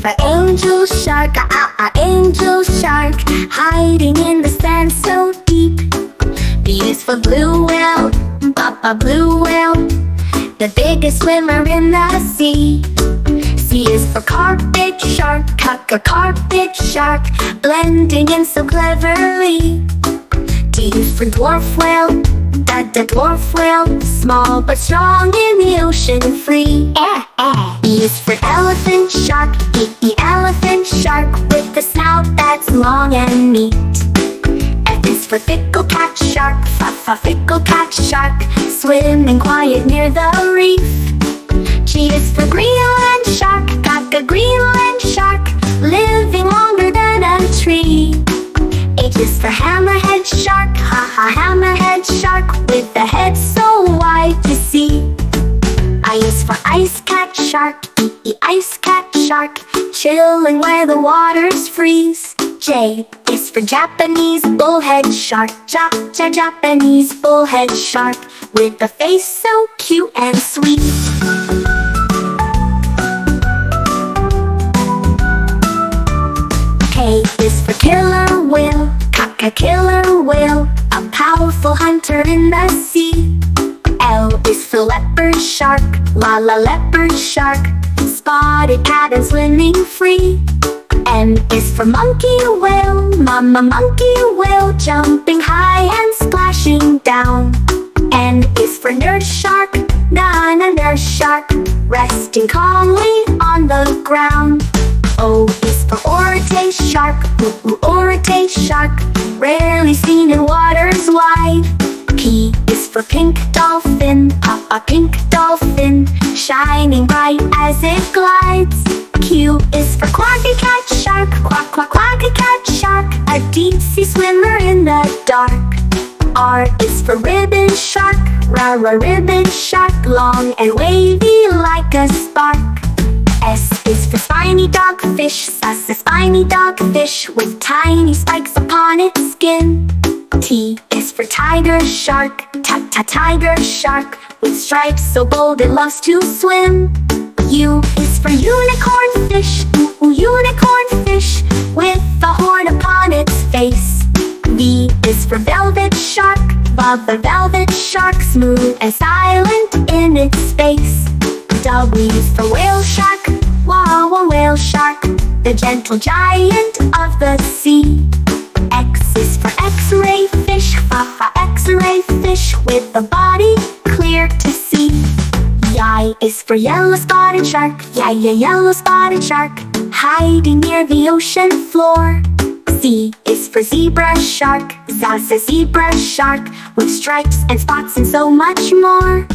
for angel shark, angel shark, hiding in the sand so deep. B is for blue whale, blue whale, the biggest swimmer in the sea. C is for carpet shark, carpet shark, blending in so cleverly. D is for dwarf whale, dwarf whale, small but strong in the ocean free. E is for elephant shark, elephant shark, with the snout that's long and neat. F is for fickle cat shark, fickle cat shark, swimming quiet near the reef. G is for Greenland shark, Greenland shark, living longer than a tree. H is for hammerhead shark, hammerhead shark, with the head so wide to see. I is for ice cat shark, ice cat shark, chilling where the waters freeze. J is for Japanese bullhead shark, Japanese bullhead shark, with a face so cute and sweet. K is for killer whale, killer whale, a powerful hunter in the sea. L is for leopard shark, leopard shark, spotted cat and swimming free. M is for monkey whale, monkey whale, jumping high and splashing down. N is for nurse shark, nurse shark, resting calmly on the ground. O is for orate shark, orate shark, rarely seen in waters wide. P is for pink dolphin, pink dolphin, shining bright as it glides. Q is for quacky cat shark, quacky cat shark, a deep sea swimmer in the dark. R is for ribbon shark, ribbon shark, long and wavy like a spark. S is for spiny dogfish, spiny dogfish, with tiny spikes upon its skin. T is for tiger shark, tiger shark, with stripes so bold it loves to swim. U is for unicorn fish, unicorn fish, with a horn upon its face. V is for velvet shark, velvet shark, smooth and silent in its space. W is for whale shark, whale shark, the gentle giant of the sea. X is for X-ray fish, X-ray fish, with a body clear to see. Y is for yellow spotted shark, yellow spotted shark, hiding near the ocean floor. Z is for zebra shark, zebra shark, with stripes and spots and so much more.